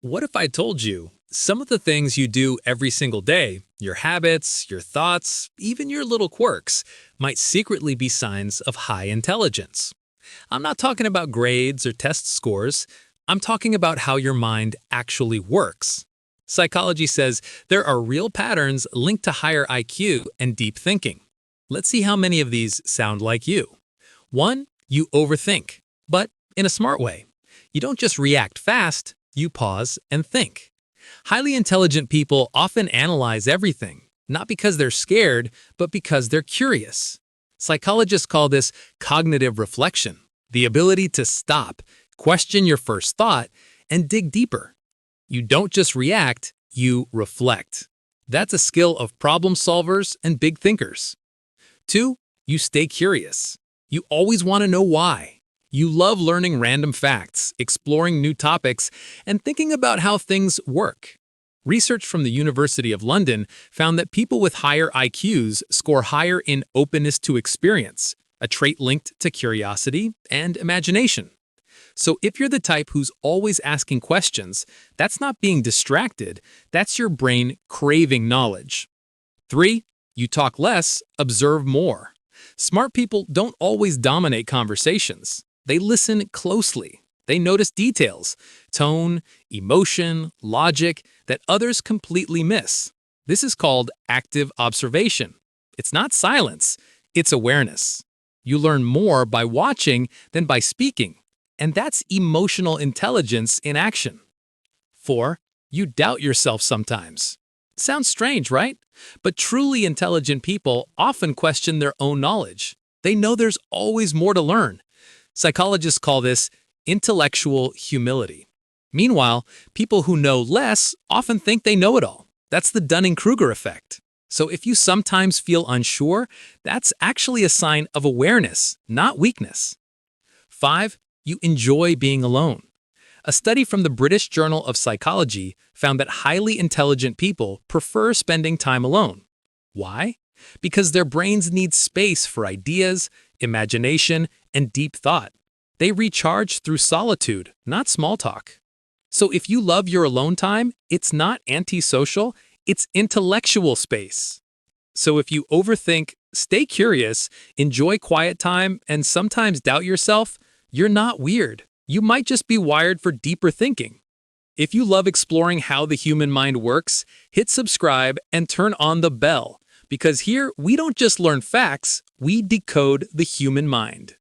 What if I told you some of the things you do every single day, your habits, your thoughts, even your little quirks, might secretly be signs of high intelligence? I'm not talking about grades or test scores. I'm talking about how your mind actually works. Psychology says there are real patterns linked to higher IQ and deep thinking. Let's see how many of these sound like you. 1. You overthink, but in a smart way. You don't just react fast, you pause and think. Highly intelligent people often analyze everything, not because they're scared, but because they're curious. Psychologists call this cognitive reflection, the ability to stop, question your first thought, and dig deeper. You don't just react, you reflect. That's a skill of problem solvers and big thinkers. 2. You stay curious. You always want to know why. You love learning random facts, exploring new topics, and thinking about how things work. Research from the University of London found that people with higher IQs score higher in openness to experience, a trait linked to curiosity and imagination. So if you're the type who's always asking questions, that's not being distracted, that's your brain craving knowledge. 3. You talk less, observe more. Smart people don't always dominate conversations. They listen closely. They notice details, tone, emotion, logic that others completely miss. This is called active observation. It's not silence, it's awareness. You learn more by watching than by speaking, and that's emotional intelligence in action. 4. You doubt yourself sometimes. Sounds strange, right? But truly intelligent people often question their own knowledge. They know there's always more to learn. Psychologists call this intellectual humility. Meanwhile, people who know less often think they know it all. That's the Dunning-Kruger effect. So if you sometimes feel unsure, that's actually a sign of awareness, not weakness. 5. You enjoy being alone. A study from the British Journal of Psychology found that highly intelligent people prefer spending time alone. Why? Because their brains need space for ideas, imagination, and deep thought. They recharge through solitude, not small talk. So if you love your alone time, it's not antisocial, it's intellectual space. So if you overthink, stay curious, enjoy quiet time, and sometimes doubt yourself, you're not weird. You might just be wired for deeper thinking. If you love exploring how the human mind works, hit subscribe and turn on the bell, because here we don't just learn facts, we decode the human mind.